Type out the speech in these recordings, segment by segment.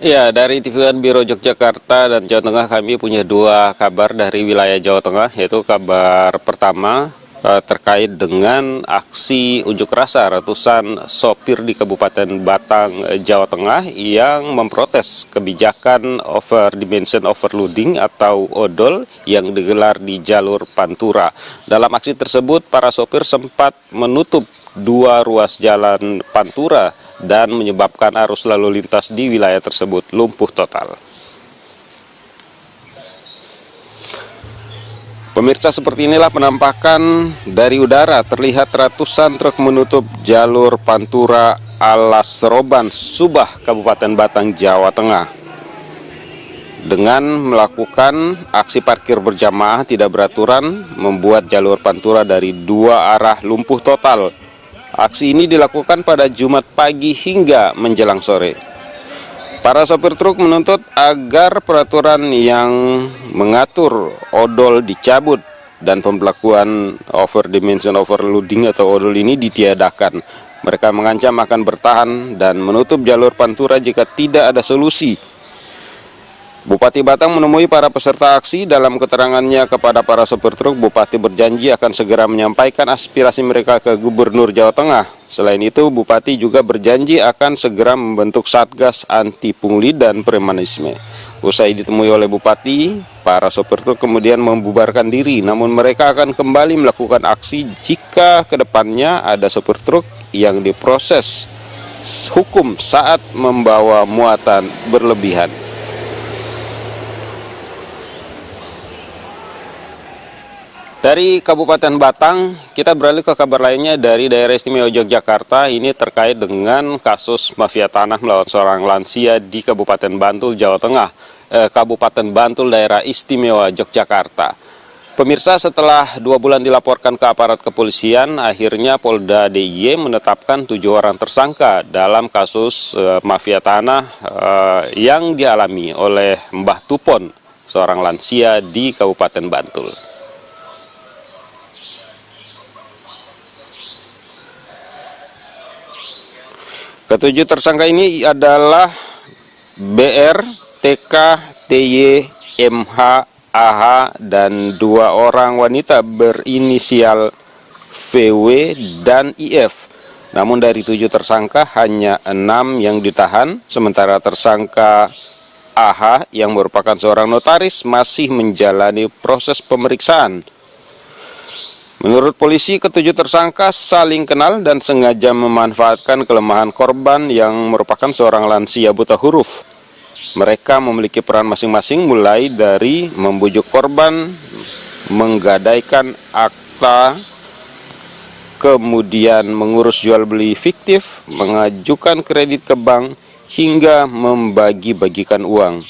Ya, dari TV1 Biro Yogyakarta dan Jawa Tengah kami punya dua kabar dari wilayah Jawa Tengah, yaitu kabar pertama terkait dengan aksi unjuk rasa ratusan sopir di Kabupaten Batang, Jawa Tengah yang memprotes kebijakan over dimension overloading atau odol yang digelar di jalur Pantura. Dalam aksi tersebut, para sopir sempat menutup dua ruas jalan Pantura dan menyebabkan arus lalu lintas di wilayah tersebut lumpuh total. Pemirsa, seperti inilah penampakan dari udara. Terlihat ratusan truk menutup jalur Pantura Alas Roban, Subah, Kabupaten Batang, Jawa Tengah. Dengan melakukan aksi parkir berjamaah tidak beraturan, membuat jalur Pantura dari dua arah lumpuh total. Aksi ini dilakukan pada Jumat pagi hingga menjelang sore. Para sopir truk menuntut agar peraturan yang mengatur odol dicabut dan pemberlakuan over dimension overloading atau odol ini ditiadakan. Mereka mengancam akan bertahan dan menutup jalur Pantura jika tidak ada solusi. Bupati Batang menemui para peserta aksi. Dalam keterangannya kepada para sopir truk, Bupati berjanji akan segera menyampaikan aspirasi mereka ke Gubernur Jawa Tengah. Selain itu, Bupati juga berjanji akan segera membentuk Satgas Anti Pungli dan Premanisme. Usai ditemui oleh Bupati, para sopir truk kemudian membubarkan diri, namun mereka akan kembali melakukan aksi jika kedepannya ada sopir truk yang diproses hukum saat membawa muatan berlebihan. Dari Kabupaten Batang, kita beralih ke kabar lainnya dari daerah istimewa Yogyakarta. Ini terkait dengan kasus mafia tanah melawan seorang lansia di Kabupaten Bantul, Jawa Tengah. Kabupaten Bantul, daerah istimewa Yogyakarta. Pemirsa, setelah 2 bulan dilaporkan ke aparat kepolisian, akhirnya Polda DIY menetapkan 7 orang tersangka dalam kasus mafia tanah yang dialami oleh Mbah Tupon, seorang lansia di Kabupaten Bantul. Ketujuh tersangka ini adalah BR, TK, TY, MH, AH, dan 2 orang wanita berinisial VW dan IF. Namun dari 7 tersangka hanya 6 yang ditahan, sementara tersangka AH yang merupakan seorang notaris masih menjalani proses pemeriksaan. Menurut polisi, ketujuh tersangka saling kenal dan sengaja memanfaatkan kelemahan korban yang merupakan seorang lansia buta huruf. Mereka memiliki peran masing-masing, mulai dari membujuk korban, menggadaikan akta, kemudian mengurus jual beli fiktif, mengajukan kredit ke bank, hingga membagi-bagikan uang.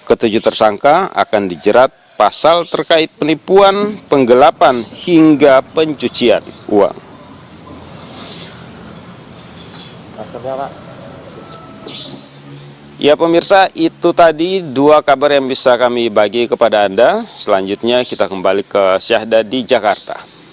Ketujuh tersangka akan dijerat pasal terkait penipuan, penggelapan, hingga pencucian uang. Ya pemirsa, itu tadi 2 kabar yang bisa kami bagi kepada Anda. Selanjutnya kita kembali ke Syahda di Jakarta.